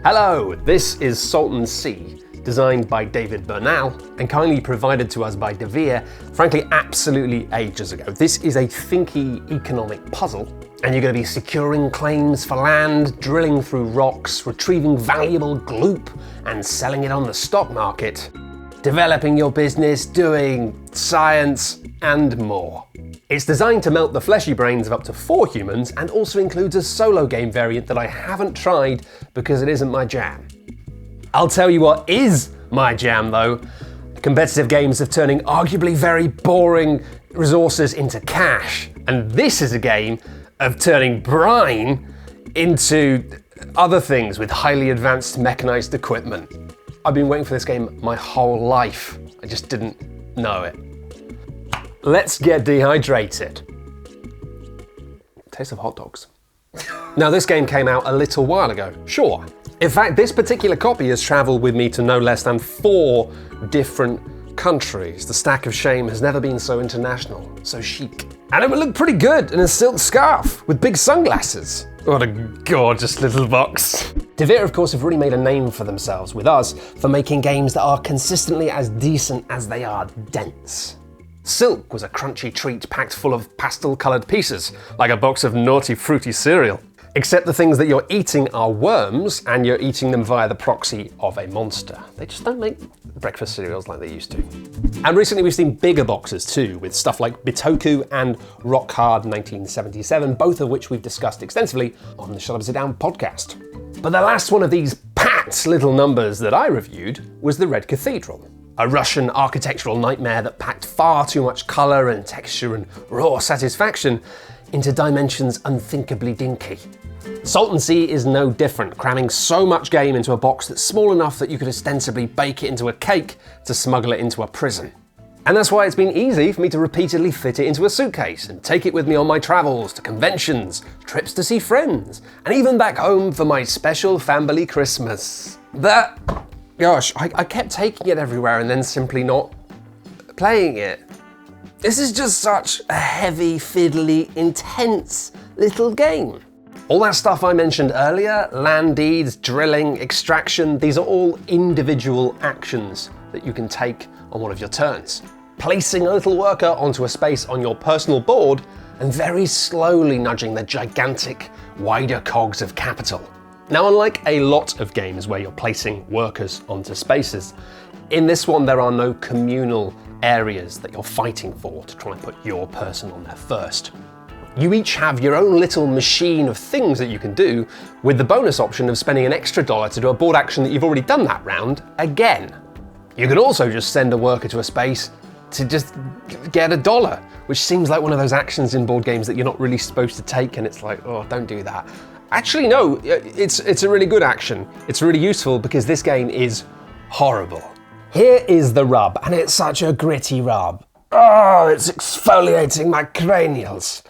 Hello, this is Salton Sea, designed by David Bernal and kindly provided to us by De Vere, frankly absolutely ages ago. This is a thinky economic puzzle, and you're going to be securing claims for land, drilling through rocks, retrieving valuable gloop and selling it on the stock market, developing your business, doing science and more. It's designed to melt the fleshy brains of up to 4 humans and also includes a solo game variant that I haven't tried because it isn't my jam. I'll tell you what is my jam though, competitive games of turning arguably very boring resources into cash. And this is a game of turning brine into other things with highly advanced mechanized equipment. I've been waiting for this game my whole life. I just didn't know it. Let's get dehydrated. Taste of hot dogs. Now this game came out a little while ago, sure. In fact, this particular copy has traveled with me to no less than 4 different countries. The stack of shame has never been so international, so chic. And it would look pretty good in a silk scarf with big sunglasses. What a gorgeous little box. De Vere, of course, have really made a name for themselves with us for making games that are consistently as decent as they are dense. Silk was a crunchy treat packed full of pastel-coloured pieces, like a box of naughty fruity cereal. Except the things that you're eating are worms, and you're eating them via the proxy of a monster. They just don't make breakfast cereals like they used to. And recently we've seen bigger boxes too, with stuff like Bitoku and Rock Hard 1977, both of which we've discussed extensively on the Shut Up and Sit Down podcast. But the last one of these packed little numbers that I reviewed was the Red Cathedral. A Russian architectural nightmare that packed far too much colour and texture and raw satisfaction into dimensions unthinkably dinky. Salton Sea is no different, cramming so much game into a box that's small enough that you could ostensibly bake it into a cake to smuggle it into a prison. And that's why it's been easy for me to repeatedly fit it into a suitcase and take it with me on my travels to conventions, trips to see friends, and even back home for my special family Christmas. Gosh, I kept taking it everywhere and then simply not playing it. This is just such a heavy, fiddly, intense little game. All that stuff I mentioned earlier, land deeds, drilling, extraction, these are all individual actions that you can take on one of your turns. Placing a little worker onto a space on your personal board and very slowly nudging the gigantic, wider cogs of capital. Now, unlike a lot of games where you're placing workers onto spaces, in this one there are no communal areas that you're fighting for to try and put your person on there first. You each have your own little machine of things that you can do, with the bonus option of spending an extra $1 to do a board action that you've already done that round again. You can also just send a worker to a space to just get $1, which seems like one of those actions in board games that you're not really supposed to take, and it's like, oh, don't do that. Actually, no, it's a really good action. It's really useful because this game is horrible. Here is the rub, and it's such a gritty rub. Oh, it's exfoliating my cranials.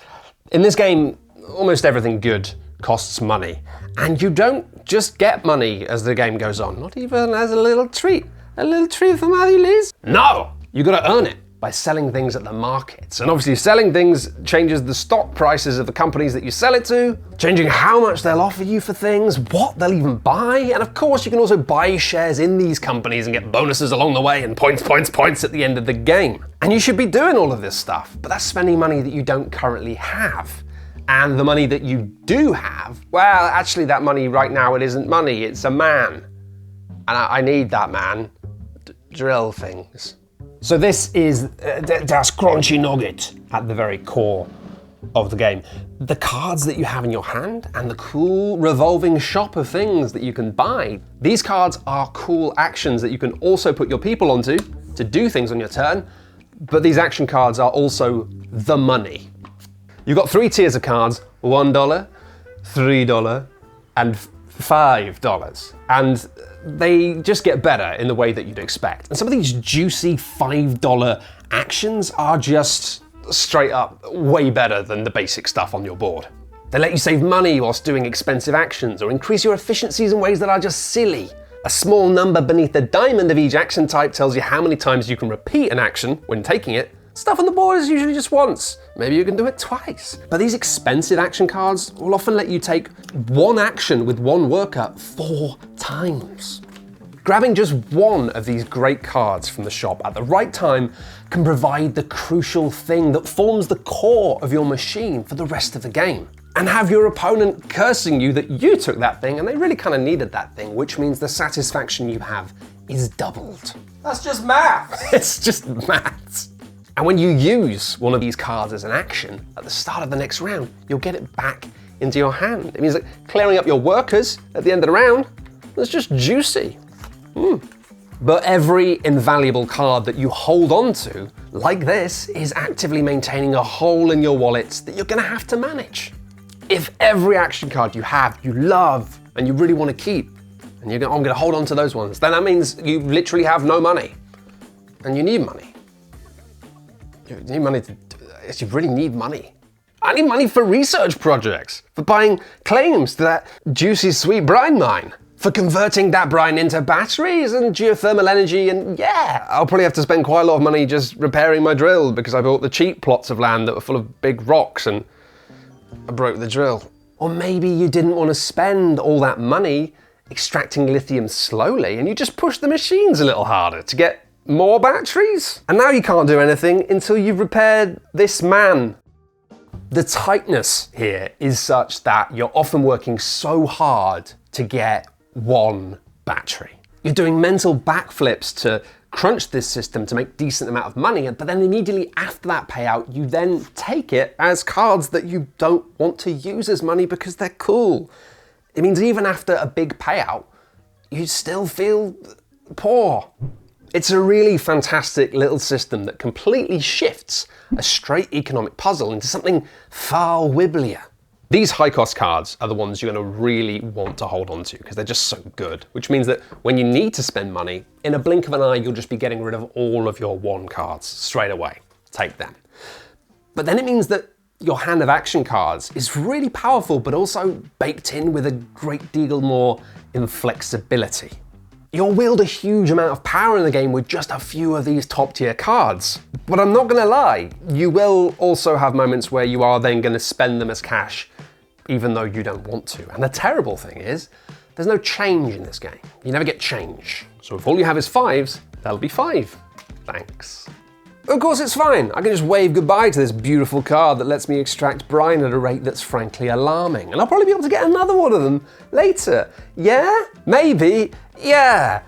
In this game, almost everything good costs money. And you don't just get money as the game goes on, not even as a little treat. A little treat for Matthew Liz? No, you gotta earn it by selling things at the markets. And obviously selling things changes the stock prices of the companies that you sell it to, changing how much they'll offer you for things, what they'll even buy, and of course you can also buy shares in these companies and get bonuses along the way and points at the end of the game. And you should be doing all of this stuff, but that's spending money that you don't currently have. And the money that you do have, well, actually that money right now, it isn't money, it's a man. And I need that man to drill things. So this is das crunchy nugget at the very core of the game. The cards that you have in your hand and the cool revolving shop of things that you can buy. These cards are cool actions that you can also put your people onto to do things on your turn, but these action cards are also the money. You've got 3 tiers of cards, $1, $3, and $5. And they just get better in the way that you'd expect. And some of these juicy $5 actions are just straight up way better than the basic stuff on your board. They let you save money whilst doing expensive actions or increase your efficiencies in ways that are just silly. A small number beneath the diamond of each action type tells you how many times you can repeat an action when taking it, Stuff on the board is usually just once. Maybe you can do it twice. But these expensive action cards will often let you take one action with one worker 4 times. Grabbing just one of these great cards from the shop at the right time can provide the crucial thing that forms the core of your machine for the rest of the game. And have your opponent cursing you that you took that thing and they really kind of needed that thing, which means the satisfaction you have is doubled. That's just math. It's just maths. And when you use one of these cards as an action at the start of the next round, you'll get it back into your hand. It means that clearing up your workers at the end of the round is just juicy. But every invaluable card that you hold on to, like this, is actively maintaining a hole in your wallet that you're gonna have to manage. If every action card you have, you love, and you really want to keep, and I'm gonna hold on to those ones, then that means you literally have no money. And you need money. You need money to do this. You really need money. I need money for research projects, for buying claims to that juicy sweet brine mine, for converting that brine into batteries and geothermal energy, and yeah, I'll probably have to spend quite a lot of money just repairing my drill because I bought the cheap plots of land that were full of big rocks and I broke the drill. Or maybe you didn't want to spend all that money extracting lithium slowly and you just pushed the machines a little harder to get more batteries. And now you can't do anything until you've repaired this man. The tightness here is such that you're often working so hard to get one battery. You're doing mental backflips to crunch this system to make decent amount of money, but then immediately after that payout, you then take it as cards that you don't want to use as money because they're cool. It means even after a big payout, you still feel poor. It's a really fantastic little system that completely shifts a straight economic puzzle into something far wibblier. These high-cost cards are the ones you're going to really want to hold on to because they're just so good, which means that when you need to spend money, in a blink of an eye, you'll just be getting rid of all of your one cards straight away. Take them. But then it means that your hand of action cards is really powerful, but also baked in with a great deal more inflexibility. You'll wield a huge amount of power in the game with just a few of these top-tier cards. But I'm not gonna lie, you will also have moments where you are then gonna spend them as cash, even though you don't want to. And the terrible thing is, there's no change in this game. You never get change. So if all you have is 5s, that'll be 5. Thanks. Of course it's fine. I can just wave goodbye to this beautiful card that lets me extract brine at a rate that's frankly alarming. And I'll probably be able to get another one of them later. Yeah? Maybe. Yeah.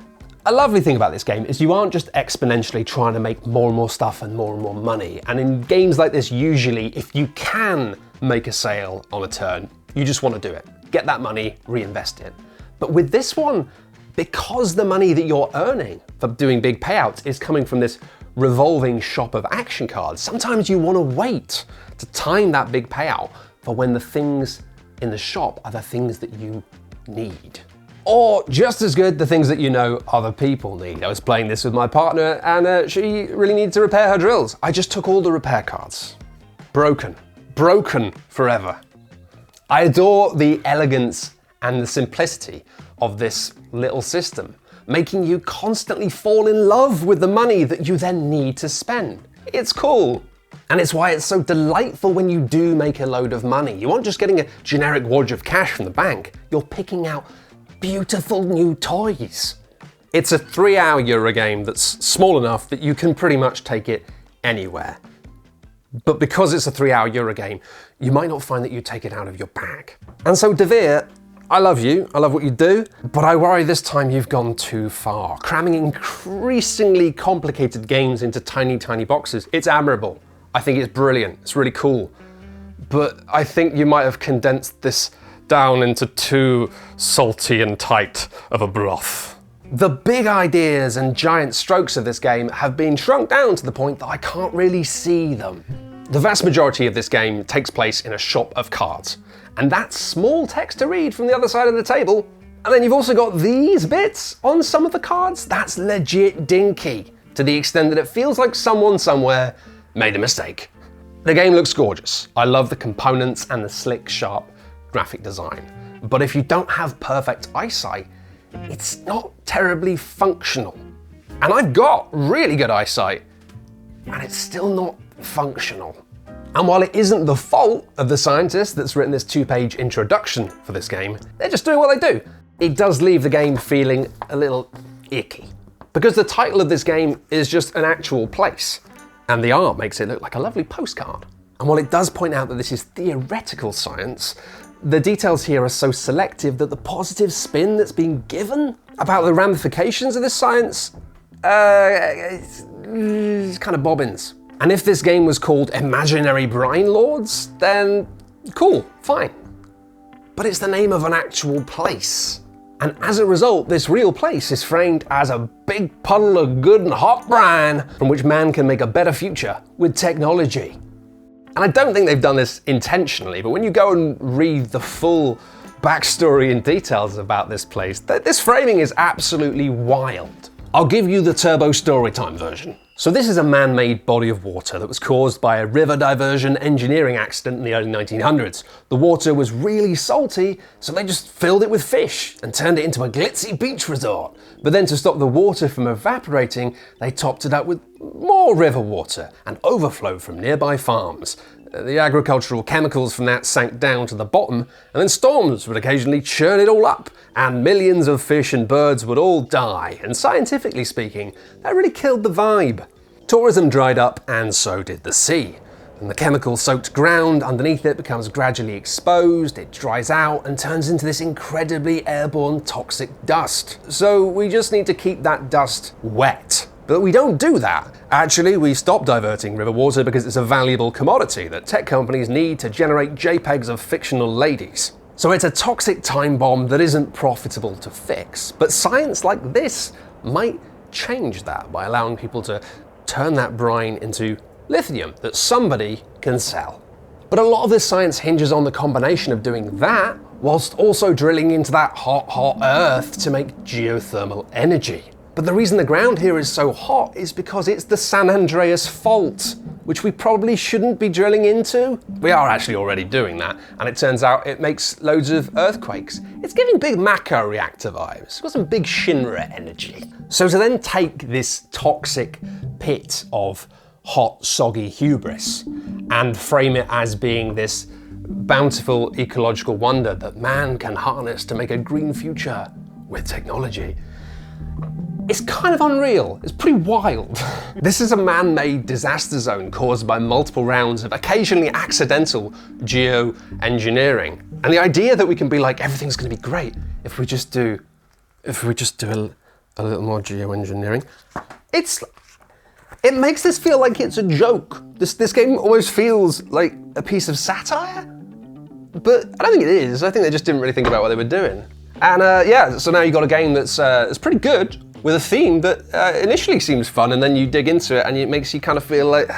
A lovely thing about this game is you aren't just exponentially trying to make more and more stuff and more money. And in games like this, usually, if you can make a sale on a turn, you just want to do it. Get that money, reinvest it. But with this one, because the money that you're earning for doing big payouts is coming from this revolving shop of action cards, sometimes you want to wait to time that big payout for when the things in the shop are the things that you need. Or just as good, the things that you know other people need. I was playing this with my partner and she really needed to repair her drills. I just took all the repair cards. Broken forever. I adore the elegance and the simplicity of this little system, making you constantly fall in love with the money that you then need to spend. It's cool. And it's why it's so delightful when you do make a load of money. You aren't just getting a generic wad of cash from the bank, you're picking out beautiful new toys. It's a 3-hour Euro game that's small enough that you can pretty much take it anywhere. But because it's a 3-hour Euro game, you might not find that you take it out of your bag. And so De Veer, I love you, I love what you do, but I worry this time you've gone too far. Cramming increasingly complicated games into tiny boxes, it's admirable. I think it's brilliant, it's really cool. But I think you might have condensed this down into too salty and tight of a broth. The big ideas and giant strokes of this game have been shrunk down to the point that I can't really see them. The vast majority of this game takes place in a shop of cards, and that's small text to read from the other side of the table. And then you've also got these bits on some of the cards. That's legit dinky, to the extent that it feels like someone somewhere made a mistake. The game looks gorgeous. I love the components and the slick, sharp graphic design. But if you don't have perfect eyesight, it's not terribly functional. And I've got really good eyesight, and it's still not functional. And while it isn't the fault of the scientist that's written this 2-page introduction for this game, they're just doing what they do. It does leave the game feeling a little icky. Because the title of this game is just an actual place, and the art makes it look like a lovely postcard. And while it does point out that this is theoretical science, the details here are so selective that the positive spin that's being given about the ramifications of this science, it's kind of bobbins. And if this game was called Imaginary Brine Lords, then cool, fine. But it's the name of an actual place. And as a result, this real place is framed as a big puddle of good and hot brine from which man can make a better future with technology. And I don't think they've done this intentionally, but when you go and read the full backstory and details about this place, this framing is absolutely wild. I'll give you the turbo storytime version. So this is a man-made body of water that was caused by a river diversion engineering accident in the early 1900s. The water was really salty, so they just filled it with fish and turned it into a glitzy beach resort. But then to stop the water from evaporating, they topped it up with more river water and overflow from nearby farms. The agricultural chemicals from that sank down to the bottom, and then storms would occasionally churn it all up, and millions of fish and birds would all die. And scientifically speaking, that really killed the vibe. Tourism dried up, and so did the sea. And the chemical-soaked ground underneath it becomes gradually exposed, it dries out, and turns into this incredibly airborne toxic dust. So we just need to keep that dust wet. But we don't do that. Actually, we stop diverting river water because it's a valuable commodity that tech companies need to generate JPEGs of fictional ladies. So it's a toxic time bomb that isn't profitable to fix. But science like this might change that by allowing people to turn that brine into lithium that somebody can sell. But a lot of this science hinges on the combination of doing that whilst also drilling into that hot, hot earth to make geothermal energy. But the reason the ground here is so hot is because it's the San Andreas Fault, which we probably shouldn't be drilling into. We are actually already doing that, and it turns out it makes loads of earthquakes. It's giving big Mako reactor vibes. It's got some big Shinra energy. So to then take this toxic pit of hot, soggy hubris and frame it as being this bountiful ecological wonder that man can harness to make a green future with technology, it's kind of unreal. It's pretty wild. This is a man-made disaster zone caused by multiple rounds of occasionally accidental geoengineering. And the idea that we can be like, everything's gonna be great if we just do a little more geoengineering, it makes this feel like it's a joke. This game almost feels like a piece of satire, but I don't think it is. I think they just didn't really think about what they were doing. And yeah, so now you've got a game that's pretty good, with a theme that initially seems fun, and then you dig into it and it makes you kind of feel like,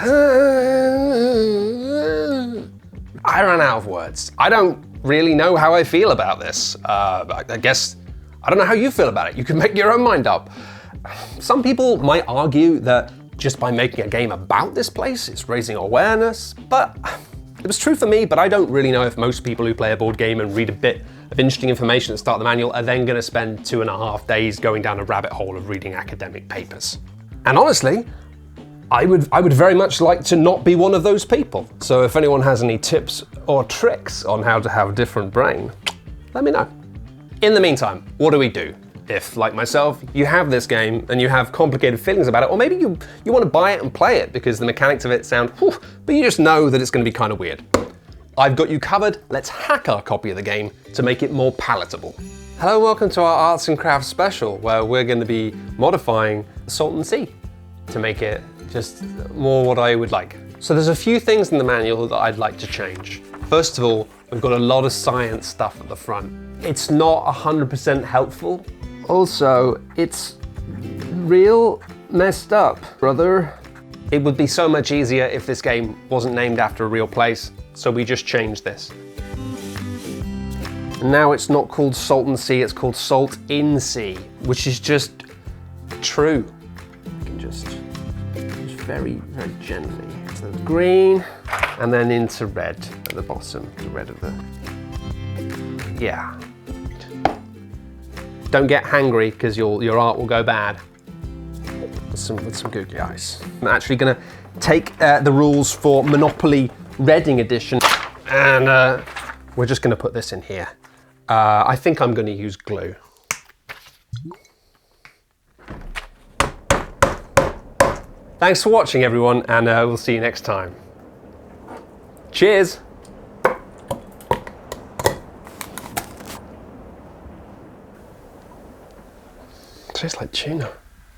I ran out of words. I don't really know how I feel about this. I guess, I don't know how you feel about it. You can make your own mind up. Some people might argue that just by making a game about this place, it's raising awareness, but it was true for me, but I don't really know if most people who play a board game and read a bit of interesting information at the start of the manual are then going to spend 2.5 days going down a rabbit hole of reading academic papers. And honestly, I would very much like to not be one of those people. So if anyone has any tips or tricks on how to have a different brain, let me know. In the meantime, what do we do? If, like myself, you have this game and you have complicated feelings about it, or maybe you want to buy it and play it because the mechanics of it sound, whew, but you just know that it's going to be kind of weird. I've got you covered. Let's hack our copy of the game to make it more palatable. Hello and welcome to our Arts and Crafts special, where we're going to be modifying Salton Sea to make it just more what I would like. So there's a few things in the manual that I'd like to change. First of all, we've got a lot of science stuff at the front. It's not 100% helpful. Also, it's real messed up, brother. It would be so much easier if this game wasn't named after a real place, so we just changed this. Now it's not called Salton Sea, it's called Salton Sea, which is just true. You can just very, very gently. So green, and then into red at the bottom, the red of the, yeah. Don't get hangry, because your art will go bad. With some googly eyes. I'm actually gonna take the rules for Monopoly Reading Edition, and we're just going to put this in here. I think I'm going to use glue. Thanks for watching, everyone, and we'll see you next time. Cheers! Tastes like tuna.